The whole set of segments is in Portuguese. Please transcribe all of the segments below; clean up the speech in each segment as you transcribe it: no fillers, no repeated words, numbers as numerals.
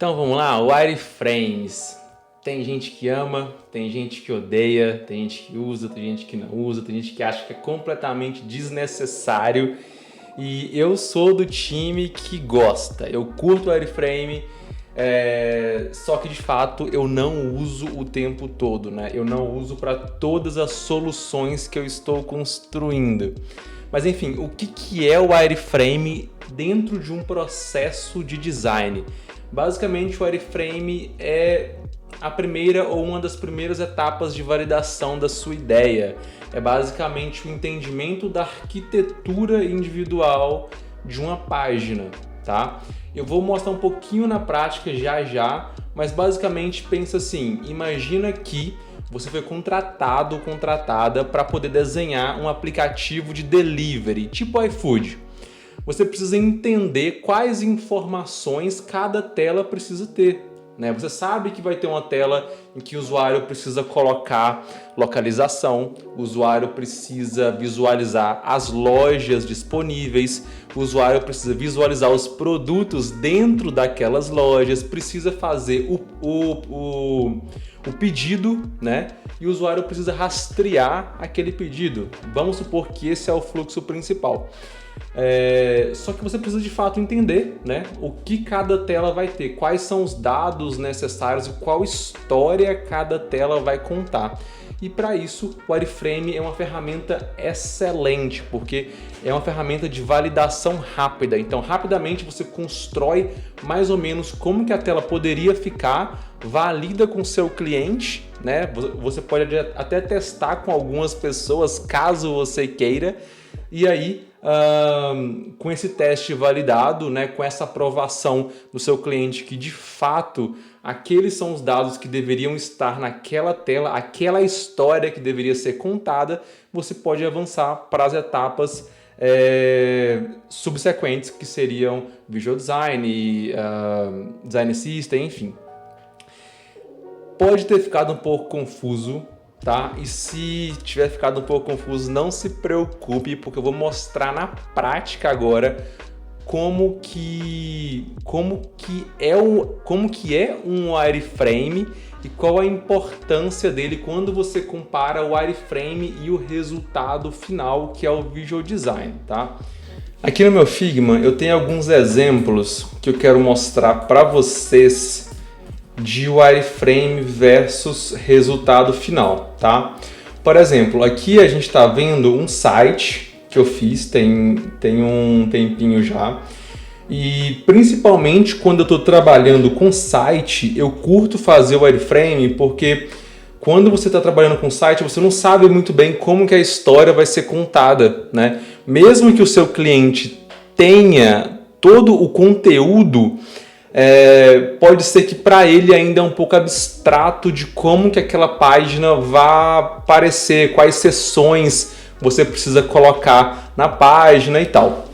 Então vamos lá, wireframes. Tem gente que ama, tem gente que odeia, tem gente que usa, tem gente que não usa, tem gente que acha que é completamente desnecessário. E eu sou do time que gosta. Eu curto wireframe, só que de fato eu não uso o tempo todo, né? Eu não uso para todas as soluções que eu estou construindo. Mas enfim, o que é o wireframe dentro de um processo de design? Basicamente, o wireframe é a primeira ou uma das primeiras etapas de validação da sua ideia. É basicamente o entendimento da arquitetura individual de uma página, tá? Eu vou mostrar um pouquinho na prática já, mas basicamente pensa assim, imagina que você foi contratado ou contratada para poder desenhar um aplicativo de delivery, tipo iFood. Você precisa entender quais informações cada tela precisa ter, né? Você sabe que vai ter uma tela em que o usuário precisa colocar localização, o usuário precisa visualizar as lojas disponíveis, o usuário precisa visualizar os produtos dentro daquelas lojas, precisa fazer o pedido, né? E o usuário precisa rastrear aquele pedido. Vamos supor que esse é o fluxo principal. Só que você precisa de fato entender, né, o que cada tela vai ter, quais são os dados necessários e qual história cada tela vai contar. E para isso, o wireframe é uma ferramenta excelente, porque é uma ferramenta de validação rápida. Então, rapidamente você constrói mais ou menos como que a tela poderia ficar, valida com o seu cliente, né? Você pode até testar com algumas pessoas, caso você queira, e aí com esse teste validado, né, com essa aprovação do seu cliente que de fato aqueles são os dados que deveriam estar naquela tela, aquela história que deveria ser contada, você pode avançar para as etapas subsequentes, que seriam Visual Design, Design System, enfim. Pode ter ficado um pouco confuso, tá? E se tiver ficado um pouco confuso, não se preocupe, porque eu vou mostrar na prática agora como que é um wireframe e qual a importância dele quando você compara o wireframe e o resultado final, que é o Visual Design, tá? Aqui no meu Figma eu tenho alguns exemplos que eu quero mostrar para vocês de wireframe versus resultado final, tá? Por exemplo, aqui a gente está vendo um site que eu fiz tem um tempinho já, e principalmente quando eu estou trabalhando com site, eu curto fazer o wireframe porque quando você está trabalhando com site, você não sabe muito bem como que a história vai ser contada, né? Mesmo que o seu cliente tenha todo o conteúdo, pode ser que para ele ainda é um pouco abstrato de como que aquela página vai aparecer, quais seções você precisa colocar na página e tal.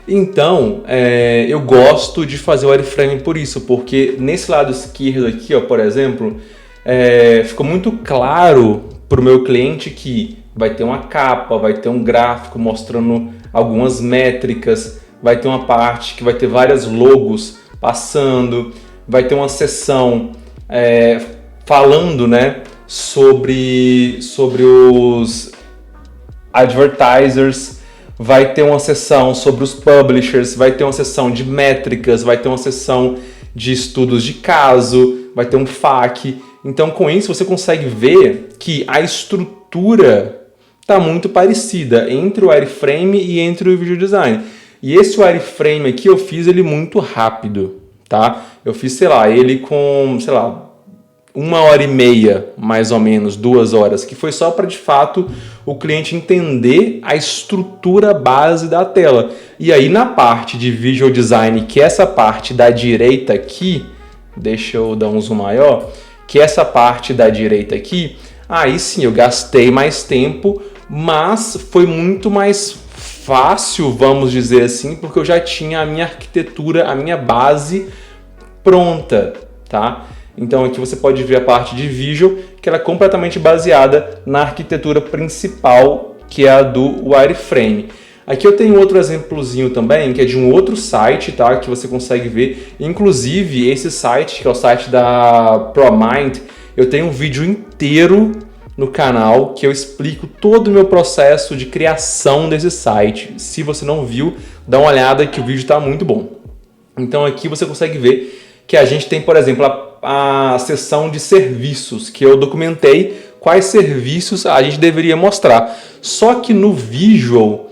Então, eu gosto de fazer o wireframe por isso, porque nesse lado esquerdo aqui, ó, por exemplo, ficou muito claro para o meu cliente que vai ter uma capa, vai ter um gráfico mostrando algumas métricas, vai ter uma parte que vai ter vários logos passando, vai ter uma seção falando, né, sobre os advertisers, vai ter uma seção sobre os publishers, vai ter uma seção de métricas, vai ter uma seção de estudos de caso, vai ter um FAQ. Então, com isso, você consegue ver que a estrutura está muito parecida entre o wireframe e entre o Visual Design. E esse wireframe aqui eu fiz ele muito rápido, tá? Eu fiz, ele com, 1h30, mais ou menos, 2 horas, que foi só para, de fato, o cliente entender a estrutura base da tela. E aí, na parte de Visual Design, que é essa parte da direita aqui, deixa eu dar um zoom maior, que é essa parte da direita aqui, aí sim, eu gastei mais tempo, mas foi muito mais fácil, vamos dizer assim, porque eu já tinha a minha arquitetura, a minha base pronta, tá? Então aqui você pode ver a parte de Visual, que ela é completamente baseada na arquitetura principal, que é a do wireframe. Aqui eu tenho outro exemplozinho também, que é de um outro site, tá? Que você consegue ver. Inclusive, esse site, que é o site da ProMind, eu tenho um vídeo inteiro no canal que eu explico todo o meu processo de criação desse site. Se você não viu, dá uma olhada que o vídeo está muito bom. Então aqui você consegue ver que a gente tem, por exemplo, a seção de serviços, que eu documentei quais serviços a gente deveria mostrar. Só que no Visual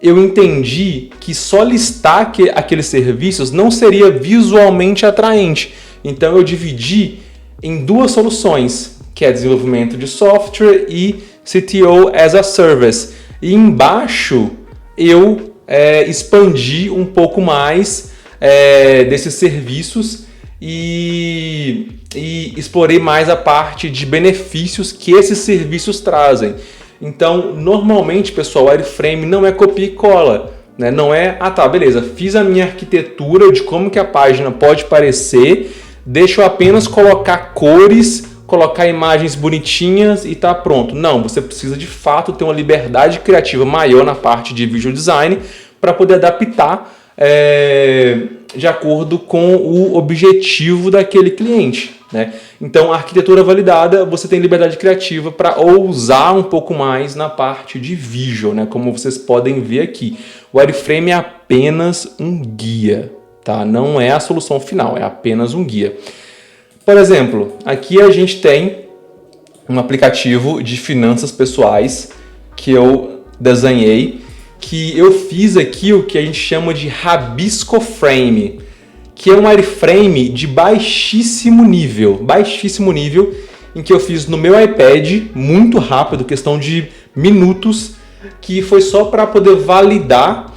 eu entendi que só listar aqueles serviços não seria visualmente atraente. Então eu dividi em duas soluções, que é desenvolvimento de software e CTO as a Service. E embaixo eu expandi um pouco mais desses serviços e explorei mais a parte de benefícios que esses serviços trazem. Então, normalmente, pessoal, o wireframe não é copia e cola, né? Não é, beleza, fiz a minha arquitetura de como que a página pode parecer, deixa eu apenas colocar cores, colocar imagens bonitinhas e tá pronto. Não, você precisa de fato ter uma liberdade criativa maior na parte de visual design para poder adaptar de acordo com o objetivo daquele cliente, né? Então, a arquitetura validada, você tem liberdade criativa para ousar um pouco mais na parte de visual, né? Como vocês podem ver aqui. O wireframe é apenas um guia, tá? Não é a solução final, é apenas um guia. Por exemplo, aqui a gente tem um aplicativo de finanças pessoais que eu desenhei, que eu fiz aqui o que a gente chama de Rabisco Frame, que é um wireframe de baixíssimo nível, em que eu fiz no meu iPad, muito rápido, questão de minutos, que foi só para poder validar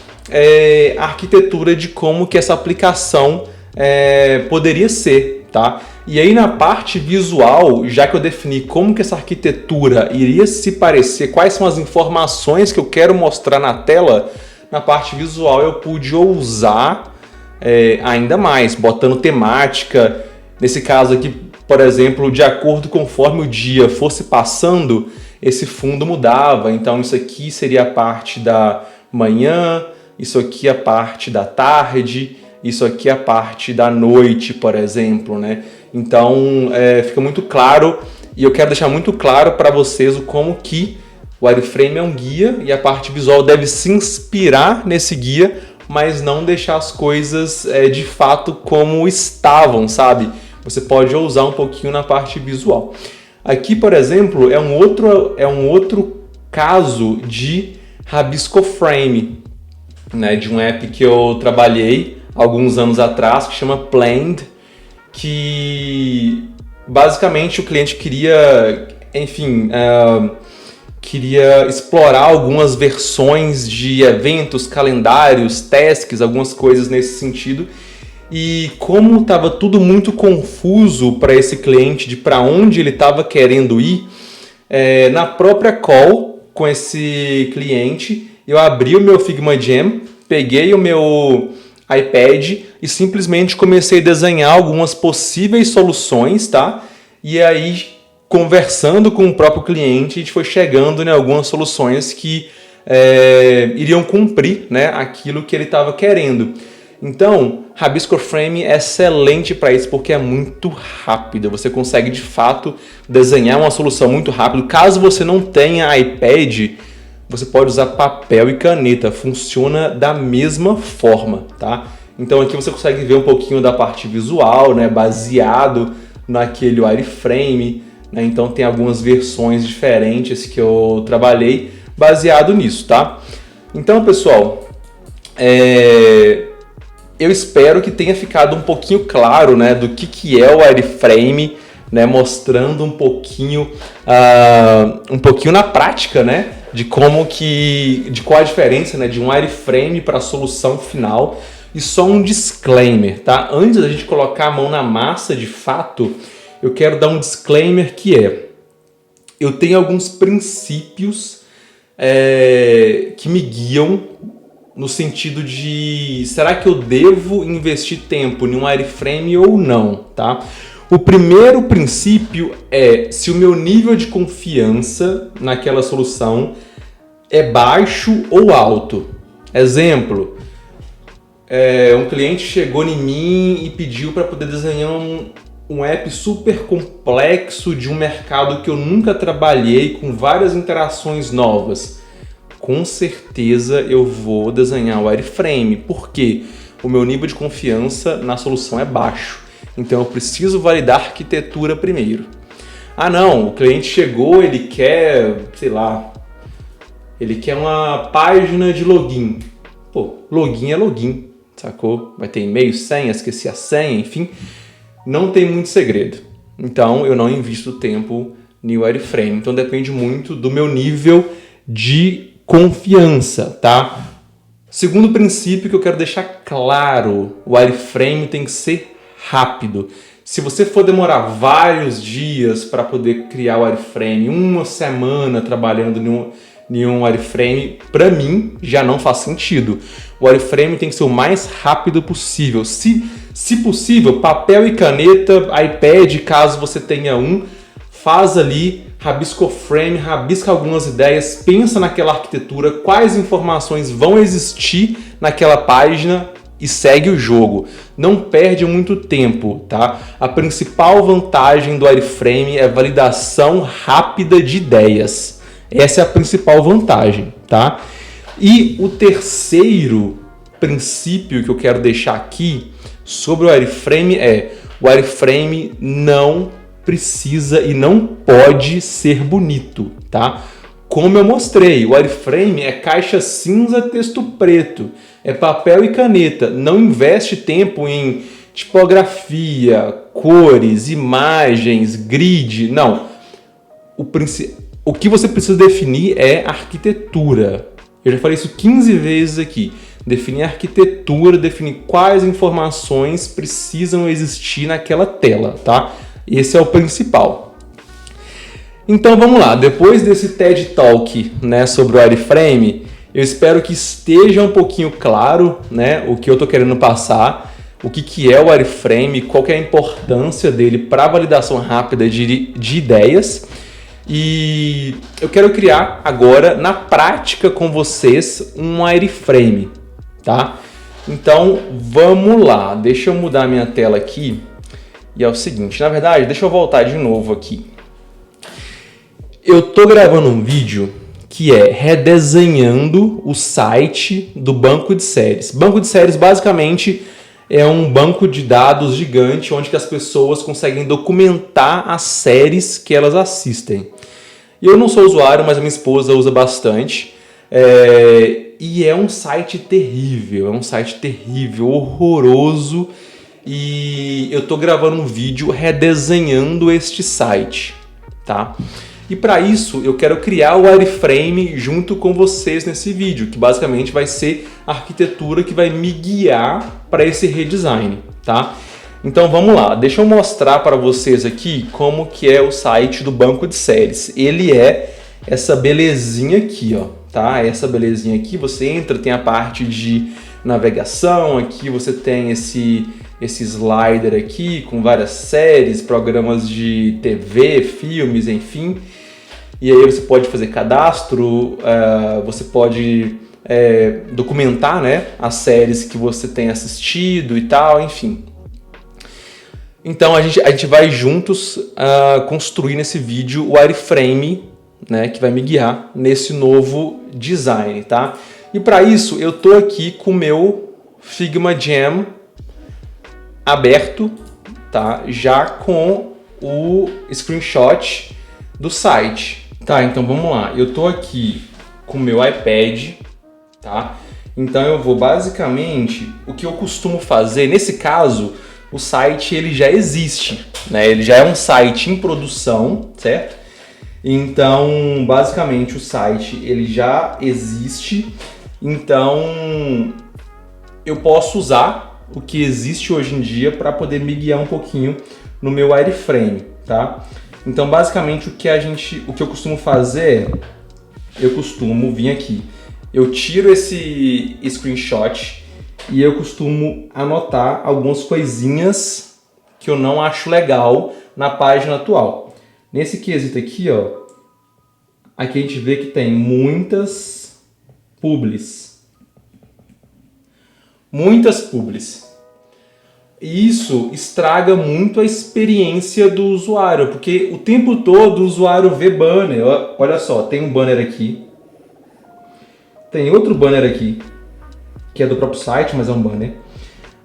a arquitetura de como que essa aplicação poderia ser, tá? E aí na parte visual, já que eu defini como que essa arquitetura iria se parecer, quais são as informações que eu quero mostrar na tela, na parte visual eu pude ousar ainda mais, botando temática. Nesse caso aqui, por exemplo, de acordo conforme o dia fosse passando, esse fundo mudava. Então isso aqui seria a parte da manhã, isso aqui a parte da tarde, isso aqui a parte da noite, por exemplo, né? Então fica muito claro, e eu quero deixar muito claro para vocês como que o wireframe é um guia e a parte visual deve se inspirar nesse guia, mas não deixar as coisas de fato como estavam, sabe? Você pode ousar um pouquinho na parte visual. Aqui, por exemplo, é um outro caso de Rabisco Frame, né? De um app que eu trabalhei alguns anos atrás, que chama Planned, que basicamente o cliente queria, enfim, queria explorar algumas versões de eventos, calendários, tasks, algumas coisas nesse sentido. E como estava tudo muito confuso para esse cliente de para onde ele estava querendo ir, na própria call com esse cliente, eu abri o meu Figma Jam, peguei o meu iPad e simplesmente comecei a desenhar algumas possíveis soluções, tá? E aí, conversando com o próprio cliente, a gente foi chegando em algumas soluções que iriam cumprir, né, aquilo que ele estava querendo. Então, Rabisco Frame é excelente para isso porque é muito rápido. Você consegue, de fato, desenhar uma solução muito rápido. Caso você não tenha iPad, você pode usar papel e caneta. Funciona da mesma forma, tá? Então aqui você consegue ver um pouquinho da parte visual, né, baseado naquele wireframe, né? Então tem algumas versões diferentes que eu trabalhei baseado nisso, tá? Então, pessoal, eu espero que tenha ficado um pouquinho claro, né, do que é o wireframe, né, mostrando um pouquinho na prática, né, de qual a diferença, né, de um wireframe para a solução final. E só um disclaimer, tá? Antes da gente colocar a mão na massa de fato, eu quero dar um disclaimer que eu tenho alguns princípios que me guiam no sentido de será que eu devo investir tempo em um wireframe ou não, tá? O primeiro princípio é se o meu nível de confiança naquela solução é baixo ou alto, Exemplo, um cliente chegou em mim e pediu para poder desenhar um app super complexo de um mercado que eu nunca trabalhei, com várias interações novas. Com certeza eu vou desenhar o wireframe, porque o meu nível de confiança na solução é baixo. Então eu preciso validar a arquitetura primeiro. Ah não, o cliente chegou, ele quer, sei lá, ele quer uma página de login. Pô, login é login, sacou? Vai ter e-mail, senha, esqueci a senha, enfim. Não tem muito segredo. Então eu não invisto tempo no wireframe. Então depende muito do meu nível de confiança, tá? Segundo princípio que eu quero deixar claro, o wireframe tem que ser rápido. Se você for demorar vários dias para poder criar o wireframe, uma semana trabalhando em um wireframe, para mim já não faz sentido. O wireframe tem que ser o mais rápido possível. Se possível, papel e caneta, iPad, caso você tenha um, faz ali, rabisca o frame, rabisca algumas ideias, pensa naquela arquitetura, quais informações vão existir naquela página e segue o jogo. Não perde muito tempo, tá? A principal vantagem do wireframe é a validação rápida de ideias. Essa é a principal vantagem, tá? E o terceiro princípio que eu quero deixar aqui sobre o wireframe é: o wireframe não precisa e não pode ser bonito, tá? Como eu mostrei, o wireframe é caixa cinza, texto preto, é papel e caneta. Não investe tempo em tipografia, cores, imagens, grid. Não. O que você precisa definir é arquitetura. Eu já falei isso 15 vezes aqui. Definir arquitetura, definir quais informações precisam existir naquela tela, tá? Esse é o principal. Então vamos lá, depois desse TED Talk, né, sobre o wireframe, eu espero que esteja um pouquinho claro, né, o que eu estou querendo passar, o que é o wireframe, qual que é a importância dele para a validação rápida de ideias. E eu quero criar agora, na prática com vocês, um wireframe, tá? Então vamos lá, deixa eu mudar minha tela aqui. E é o seguinte, na verdade, deixa eu voltar de novo aqui. Eu tô gravando um vídeo que é redesenhando o site do banco de séries. Banco de séries basicamente é um banco de dados gigante onde que as pessoas conseguem documentar as séries que elas assistem. Eu não sou usuário, mas a minha esposa usa bastante. E é um site terrível, horroroso. E eu tô gravando um vídeo redesenhando este site, tá? E para isso eu quero criar o wireframe junto com vocês nesse vídeo, que basicamente vai ser a arquitetura que vai me guiar para esse redesign, tá? Então vamos lá, deixa eu mostrar para vocês aqui como que é o site do banco de séries. Ele é essa belezinha aqui, ó, tá? Essa belezinha aqui, você entra, tem a parte de navegação, aqui você tem esse slider aqui com várias séries, programas de TV, filmes, enfim. E aí você pode fazer cadastro, você pode documentar, né, as séries que você tem assistido e tal, enfim. Então a gente vai juntos construir nesse vídeo o wireframe, né, que vai me guiar nesse novo design, tá? E para isso eu tô aqui com o meu Figma Jam aberto, tá? Já com o screenshot do site. Tá, então vamos lá. Eu tô aqui com o meu iPad, tá? Então eu vou basicamente, o que eu costumo fazer, nesse caso, o site ele já existe, né? Ele já é um site em produção, certo? Então, basicamente o site ele já existe. Então, eu posso usar o que existe hoje em dia para poder me guiar um pouquinho no meu wireframe, tá? Então, basicamente o que eu costumo fazer, eu costumo vir aqui, eu tiro esse screenshot e eu costumo anotar algumas coisinhas que eu não acho legal na página atual. Nesse quesito aqui, ó, aqui a gente vê que tem muitas publis, muitas publis. E isso estraga muito a experiência do usuário, porque o tempo todo o usuário vê banner. Olha só, tem um banner aqui, tem outro banner aqui, que é do próprio site, mas é um banner.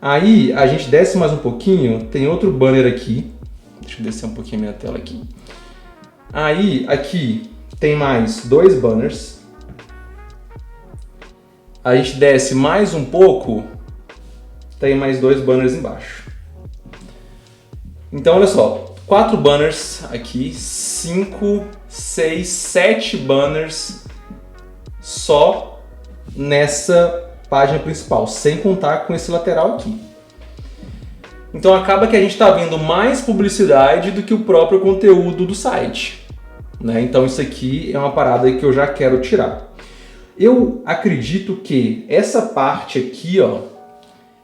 Aí a gente desce mais um pouquinho, tem outro banner aqui. Deixa eu descer um pouquinho a minha tela aqui. Aí aqui tem mais 2 banners. A gente desce mais um pouco, tem mais 2 banners embaixo. Então olha só, 4 banners aqui, 5, 6, 7 banners só nessa página principal, sem contar com esse lateral aqui. Então acaba que a gente está vendo mais publicidade do que o próprio conteúdo do site, né? Então isso aqui é uma parada que eu já quero tirar. Eu acredito que essa parte aqui, ó,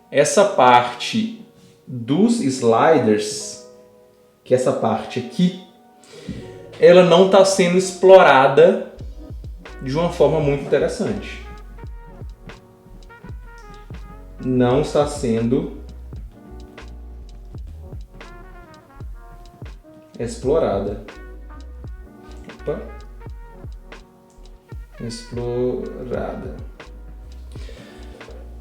essa parte dos sliders, que é essa parte aqui, ela não está sendo explorada de uma forma muito interessante. Não está sendo explorada. Opa. Explorada.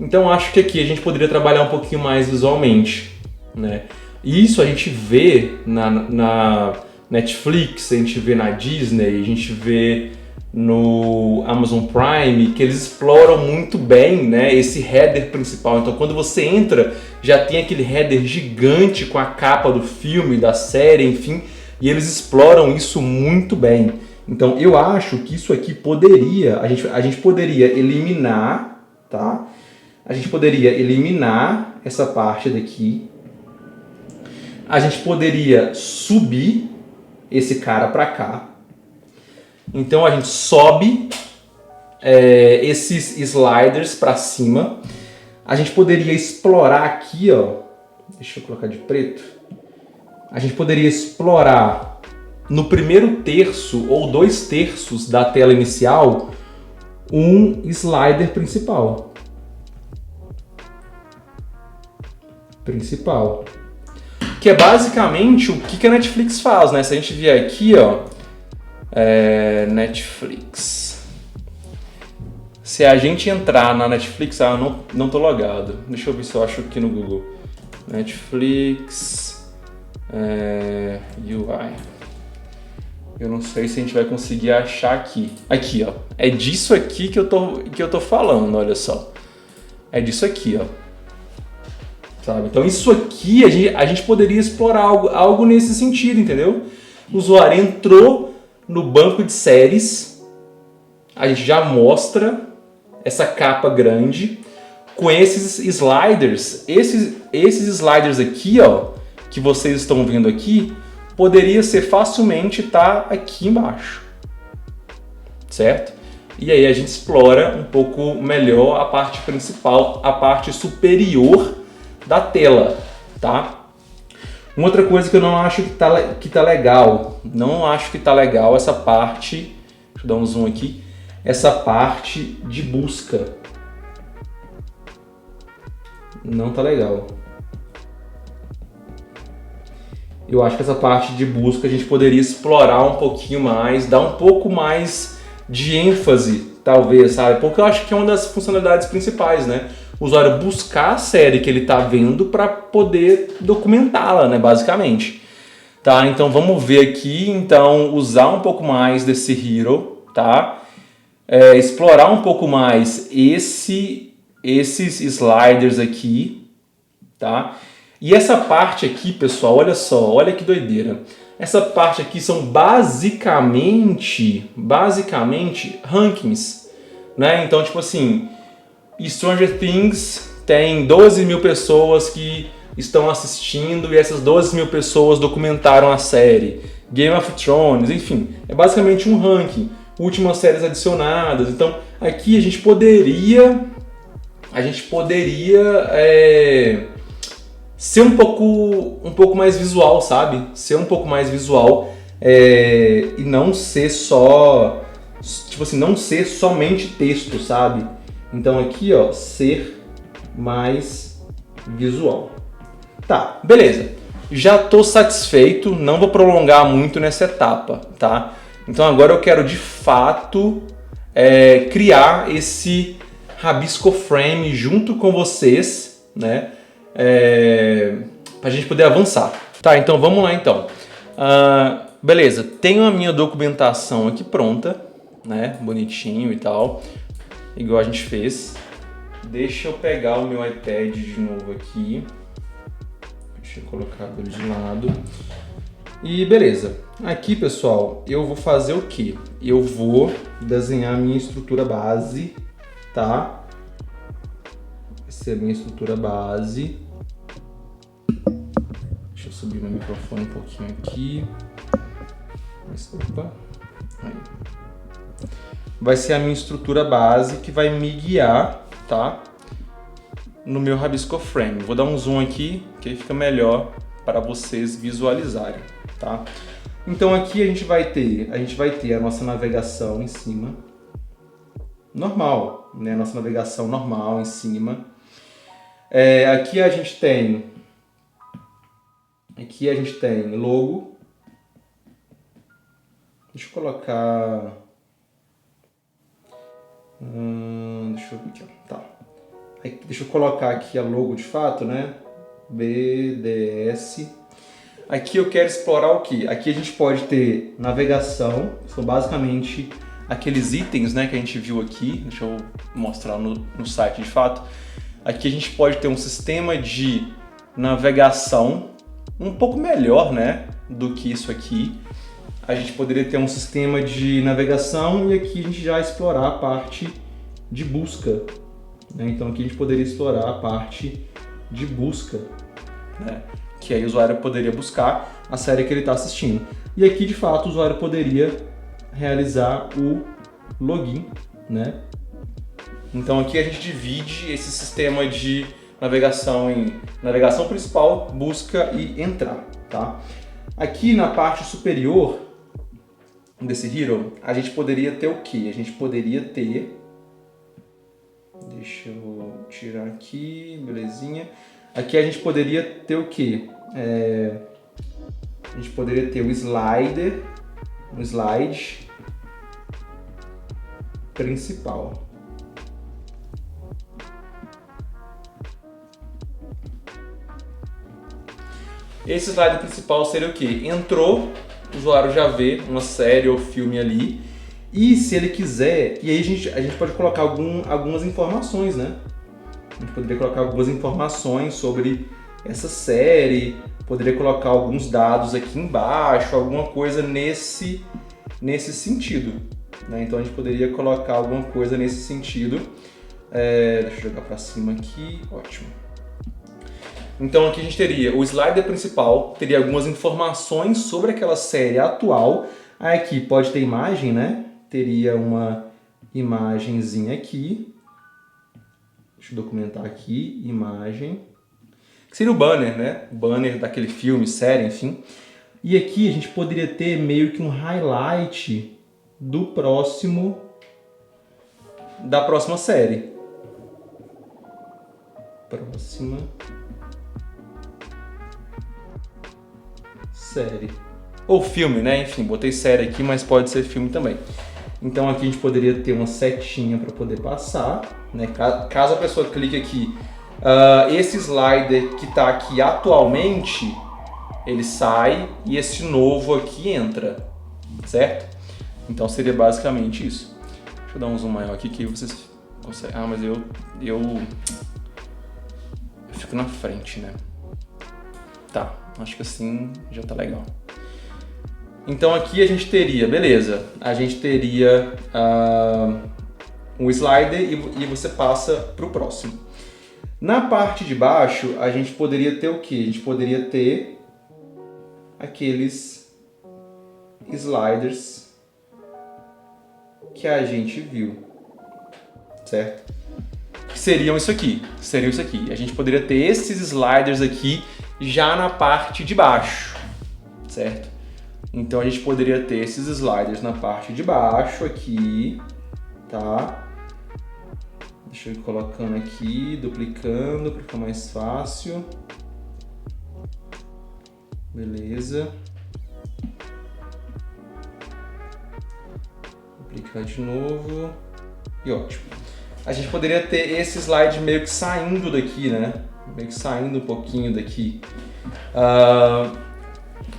Então acho que aqui a gente poderia trabalhar um pouquinho mais visualmente, né? Isso a gente vê na Netflix, a gente vê na Disney, a gente vê no Amazon Prime, que eles exploram muito bem, né, esse header principal. Então quando você entra, já tem aquele header gigante com a capa do filme, da série, enfim, e eles exploram isso muito bem. Então eu acho que isso aqui poderia, a gente poderia eliminar, tá? A gente poderia eliminar essa parte daqui. A gente poderia subir esse cara para cá. Então a gente sobe esses sliders para cima. A gente poderia explorar aqui, ó. Deixa eu colocar de preto. A gente poderia explorar no primeiro terço ou 2/3 da tela inicial um slider principal. Que é basicamente o que a Netflix faz, né? Se a gente vier aqui, ó, Netflix. Se a gente entrar na Netflix, eu não tô logado. Deixa eu ver se eu acho aqui no Google. Netflix UI. Eu não sei se a gente vai conseguir achar aqui. Aqui, ó. É disso aqui que eu tô falando, olha só. É disso aqui, ó. Sabe? Então isso aqui a gente poderia explorar algo nesse sentido, entendeu? O usuário entrou no banco de séries, a gente já mostra essa capa grande com esses sliders. Esses sliders aqui, ó, que vocês estão vendo aqui, poderia ser facilmente estar aqui embaixo, certo? E aí a gente explora um pouco melhor a parte principal, a parte superior da tela, tá? Uma outra coisa que eu não acho que tá legal, não acho que tá legal essa parte, deixa eu dar um zoom aqui, essa parte de busca. Não tá legal. Eu acho que essa parte de busca a gente poderia explorar um pouquinho mais, dar um pouco mais de ênfase, talvez, sabe? Porque eu acho que é uma das funcionalidades principais, né? O usuário buscar a série que ele está vendo para poder documentá-la, né, basicamente. Tá? Então vamos ver aqui, então usar um pouco mais desse hero, tá? Explorar um pouco mais esses sliders aqui, tá? E essa parte aqui, pessoal, olha só, olha que doideira. Essa parte aqui são basicamente rankings, né? Então, tipo assim, Stranger Things tem 12 mil pessoas que estão assistindo e essas 12 mil pessoas documentaram a série. Game of Thrones, enfim, é basicamente um ranking. Últimas séries adicionadas. Então, aqui a gente poderia ser um pouco mais visual, sabe? Ser um pouco mais visual e não ser só, tipo assim, não ser somente texto, sabe? Então aqui, ó, ser mais visual. Tá, beleza. Já estou satisfeito, não vou prolongar muito nessa etapa, tá? Então agora eu quero de fato criar esse Rabisco Frame junto com vocês, né? Para a gente poder avançar. Tá, então vamos lá então. Beleza, tenho a minha documentação aqui pronta, né? Bonitinho e tal, igual a gente fez. Deixa eu pegar o meu iPad de novo aqui. Deixa eu colocar ele de lado. E beleza. Aqui, pessoal, eu vou fazer o quê? Eu vou desenhar a minha estrutura base, tá? Essa é a minha estrutura base. Deixa eu subir meu microfone um pouquinho aqui. Opa. Aí. Vai ser a minha estrutura base que vai me guiar, tá? No meu Rabisco Frame. Vou dar um zoom aqui, que aí fica melhor para vocês visualizarem, tá? Então aqui a gente vai ter a nossa navegação em cima, normal, né? Nossa navegação normal em cima. Aqui a gente tem logo. Deixa eu colocar. Deixa eu ver aqui, ó. Tá. Deixa eu colocar aqui a logo de fato, né? BDS. Aqui eu quero explorar o que? Aqui a gente pode ter navegação, são basicamente aqueles itens, né, que a gente viu aqui. Deixa eu mostrar no site de fato. Aqui a gente pode ter um sistema de navegação um pouco melhor, né, do que isso aqui. A gente poderia ter um sistema de navegação e aqui a gente já explorar a parte de busca, né? Então aqui a gente poderia explorar a parte de busca, né? Que aí o usuário poderia buscar a série que ele está assistindo. E aqui de fato o usuário poderia realizar o login, né? Então aqui a gente divide esse sistema de navegação em navegação principal, busca e entrar, tá? Aqui na parte superior desse Hero, a gente poderia ter o quê? A gente poderia ter... Deixa eu tirar aqui, belezinha. Aqui a gente poderia ter o quê? A gente poderia ter o slide principal. Esse slide principal seria o quê? Entrou, o usuário já vê uma série ou filme ali, e se ele quiser, e aí a gente pode colocar algumas informações, né? A gente poderia colocar algumas informações sobre essa série, poderia colocar alguns dados aqui embaixo, alguma coisa nesse sentido, né? Então a gente poderia colocar alguma coisa nesse sentido. Deixa eu jogar para cima aqui, ótimo. Então aqui a gente teria o slider principal, teria algumas informações sobre aquela série atual. Aí aqui pode ter imagem, né? Teria uma imagenzinha aqui. Deixa eu documentar aqui, imagem. Que seria o banner, né? O banner daquele filme, série, enfim. E aqui a gente poderia ter meio que um highlight da próxima série. Próxima série. Ou filme, né? Enfim, botei série aqui, mas pode ser filme também. Então aqui a gente poderia ter uma setinha para poder passar, né? Caso a pessoa clique aqui, esse slider que está aqui atualmente, ele sai e esse novo aqui entra, certo? Então seria basicamente isso. Deixa eu dar um zoom maior aqui que vocês conseguem. Mas eu fico na frente, né? Tá, acho que assim já tá legal. Então aqui a gente teria, beleza, a gente teria um slider e você passa para o próximo. Na parte de baixo a gente poderia ter o quê? A gente poderia ter aqueles sliders que a gente viu, certo? Que seriam isso aqui, A gente poderia ter esses sliders aqui já na parte de baixo, certo? Então a gente poderia ter esses sliders na parte de baixo aqui, tá? Deixa eu ir colocando aqui, duplicando para ficar mais fácil. Beleza. Duplicar de novo. E ótimo. A gente poderia ter esse slide meio que saindo daqui, né? Meio que saindo um pouquinho daqui.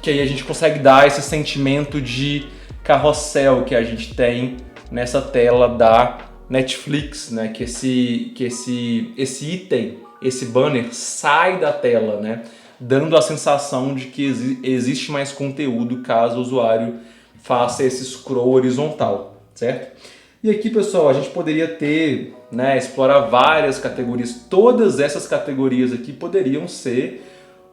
Que aí a gente consegue dar esse sentimento de carrossel que a gente tem nessa tela da Netflix, né? Que esse item, esse banner sai da tela, né? Dando a sensação de que existe mais conteúdo caso o usuário faça esse scroll horizontal, certo? E aqui, pessoal, a gente poderia ter, né, explorar várias categorias. Todas essas categorias aqui poderiam ser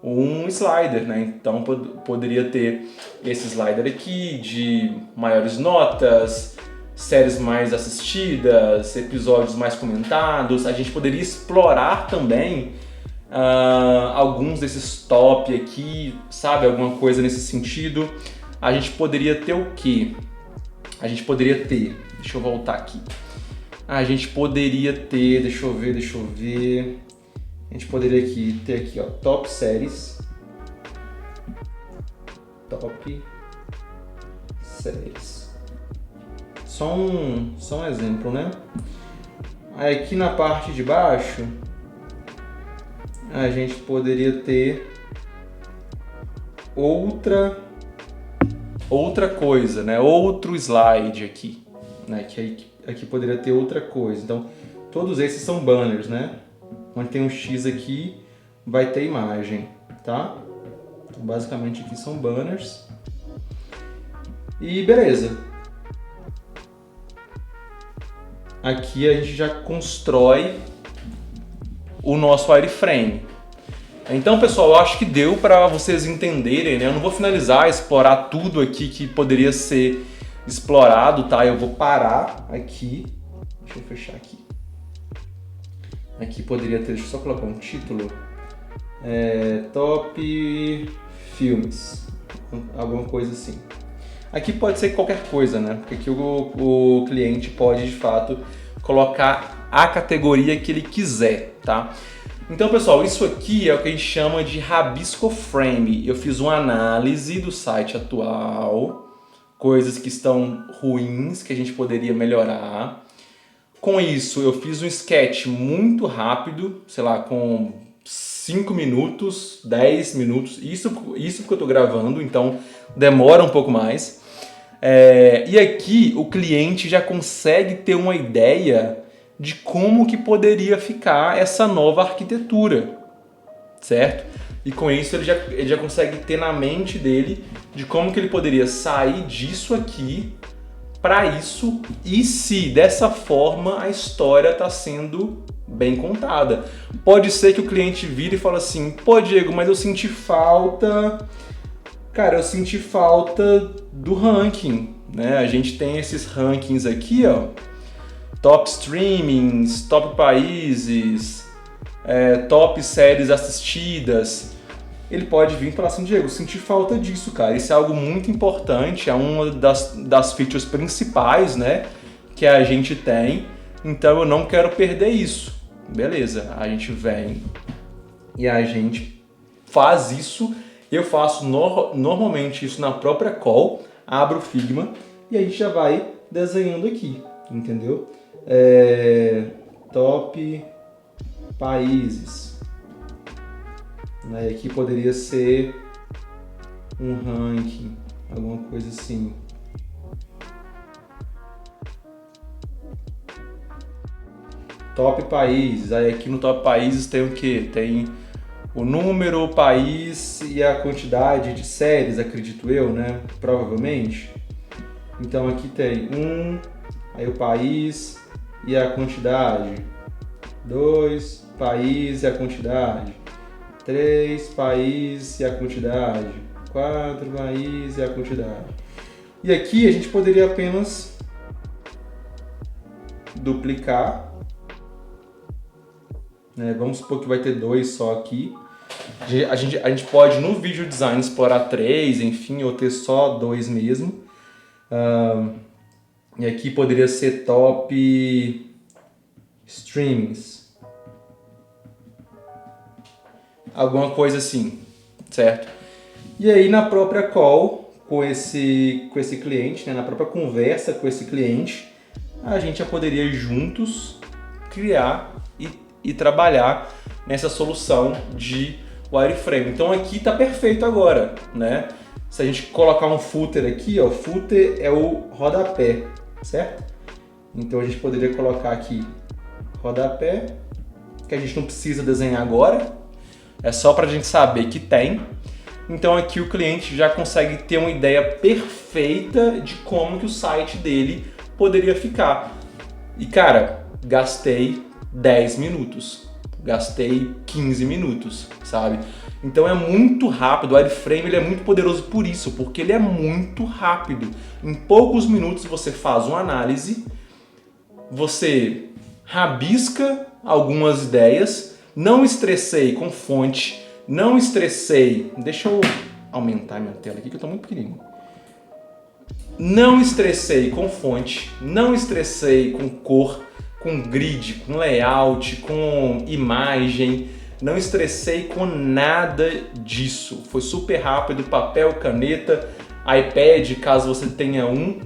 um slider, né? Então poderia ter esse slider aqui de maiores notas, séries mais assistidas, episódios mais comentados. A gente poderia explorar também alguns desses top aqui, sabe? Alguma coisa nesse sentido. A gente poderia ter o quê? A gente poderia ter... Deixa eu voltar aqui. A gente poderia ter... Deixa eu ver... A gente poderia ter aqui, ó, top séries. Top séries. Só um exemplo, né? Aí aqui na parte de baixo, a gente poderia ter outra coisa, né? Outro slide aqui, né? Que aqui poderia ter outra coisa. Então, todos esses são banners, né? Onde tem um X aqui, vai ter imagem, tá? Então, basicamente aqui são banners. E beleza. Aqui a gente já constrói o nosso wireframe. Então, pessoal, eu acho que deu para vocês entenderem, né? Eu não vou finalizar, explorar tudo aqui que poderia ser explorado, tá? Eu vou parar aqui. Deixa eu fechar aqui. Aqui poderia ter, deixa eu só colocar um título. Top filmes. Alguma coisa assim. Aqui pode ser qualquer coisa, né? Porque aqui o cliente pode, de fato, colocar a categoria que ele quiser, tá? Então, pessoal, isso aqui é o que a gente chama de Rabisco Frame. Eu fiz uma análise do site atual, coisas que estão ruins, que a gente poderia melhorar. Com isso, eu fiz um sketch muito rápido, sei lá, com 5 minutos, 10 minutos. Isso porque eu estou gravando, então demora um pouco mais. E aqui o cliente já consegue ter uma ideia de como que poderia ficar essa nova arquitetura, certo? E com isso ele já consegue ter na mente dele de como que ele poderia sair disso aqui para isso e se dessa forma a história está sendo bem contada. Pode ser que o cliente vire e fale assim, pô Diego, mas eu senti falta... Cara, eu senti falta do ranking, né? A gente tem esses rankings aqui, ó. Top streamings, top países, top séries assistidas. Ele pode vir e falar assim, Diego, senti falta disso, cara. Isso é algo muito importante, é uma das features principais, né, que a gente tem. Então eu não quero perder isso. Beleza, a gente vem e a gente faz isso. Eu faço normalmente isso na própria call, abro o Figma e a gente já vai desenhando aqui, entendeu? Top países. Aqui poderia ser um ranking, alguma coisa assim. Top países. Aí aqui no top países tem o quê? Tem o número, o país e a quantidade de séries, acredito eu, né? Provavelmente. Então aqui tem aí o país e a quantidade. 2, país e a quantidade. 3, país e a quantidade. 4, país e a quantidade. E aqui a gente poderia apenas duplicar. Vamos supor que vai ter 2 só aqui. A gente pode no vídeo design explorar 3, enfim, ou ter só 2 mesmo. E aqui poderia ser top streams. Alguma coisa assim, certo? E aí na própria call com esse cliente, né, na própria conversa com esse cliente, a gente já poderia juntos criar e trabalhar nessa solução de wireframe. Então aqui está perfeito agora, né? Se a gente colocar um footer aqui, ó, o footer é o rodapé, certo? Então a gente poderia colocar aqui rodapé, que a gente não precisa desenhar agora, é só para a gente saber que tem. Então aqui o cliente já consegue ter uma ideia perfeita de como que o site dele poderia ficar. E cara, gastei 10 minutos, gastei 15 minutos, sabe? Então é muito rápido, o wireframe ele é muito poderoso por isso, porque ele é muito rápido. Em poucos minutos você faz uma análise, você rabisca algumas ideias, não estressei com fonte, não estressei... Deixa eu aumentar minha tela aqui que eu tô muito pequenininho. Não estressei com fonte, não estressei com cor, com grid, com layout, com imagem, não estressei com nada disso. Foi super rápido, papel, caneta, iPad, caso você tenha um,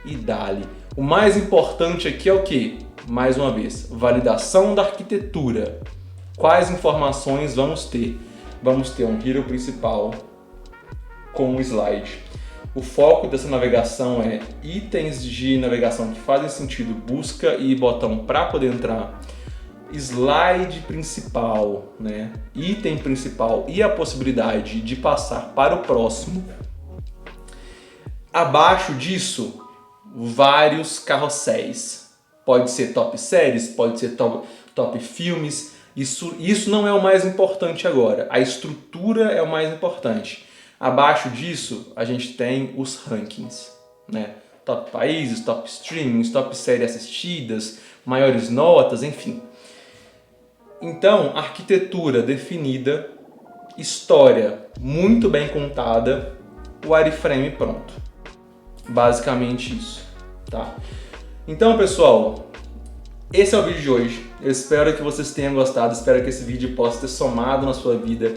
e dali. O mais importante aqui é o quê? Mais uma vez, validação da arquitetura. Quais informações vamos ter? Vamos ter um hero principal com um slide. O foco dessa navegação é itens de navegação que fazem sentido, busca e botão para poder entrar. Slide principal, né? Item principal e a possibilidade de passar para o próximo. Abaixo disso, vários carrosséis. Pode ser top séries, pode ser top filmes. Isso não é o mais importante agora. A estrutura é o mais importante. Abaixo disso, a gente tem os rankings, né? Top países, top streamings, top séries assistidas, maiores notas, enfim. Então, arquitetura definida, história muito bem contada, o wireframe pronto. Basicamente isso, tá? Então, pessoal, esse é o vídeo de hoje. Eu espero que vocês tenham gostado, espero que esse vídeo possa ter somado na sua vida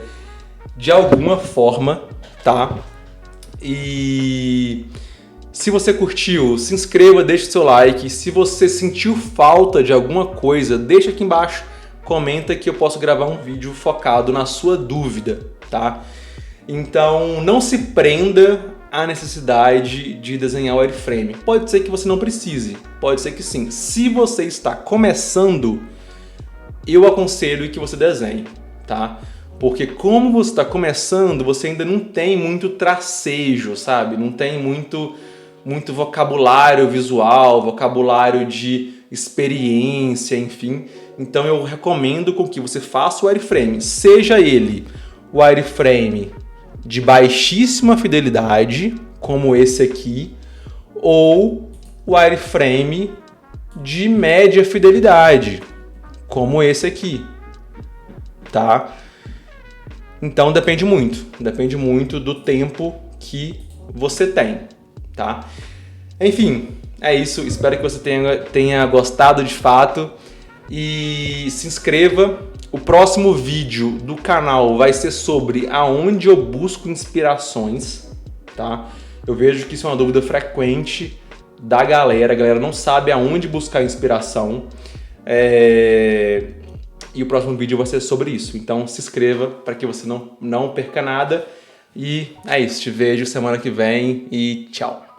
de alguma forma, tá? E se você curtiu, se inscreva, deixe seu like. Se você sentiu falta de alguma coisa, deixa aqui embaixo, comenta que eu posso gravar um vídeo focado na sua dúvida, tá? Então não se prenda à necessidade de desenhar o wireframe. Pode ser que você não precise, pode ser que sim. Se você está começando, eu aconselho que você desenhe, tá? Porque como você está começando, você ainda não tem muito tracejo, sabe? Não tem muito vocabulário visual, vocabulário de experiência, enfim. Então eu recomendo com que você faça o wireframe, seja ele o wireframe de baixíssima fidelidade, como esse aqui, ou o wireframe de média fidelidade, como esse aqui, tá? Então depende muito do tempo que você tem, tá? Enfim, é isso, espero que você tenha gostado de fato e se inscreva. O próximo vídeo do canal vai ser sobre aonde eu busco inspirações, tá? Eu vejo que isso é uma dúvida frequente da galera, a galera não sabe aonde buscar inspiração. E o próximo vídeo vai ser sobre isso, então se inscreva para que você não perca nada. E é isso, te vejo semana que vem e tchau!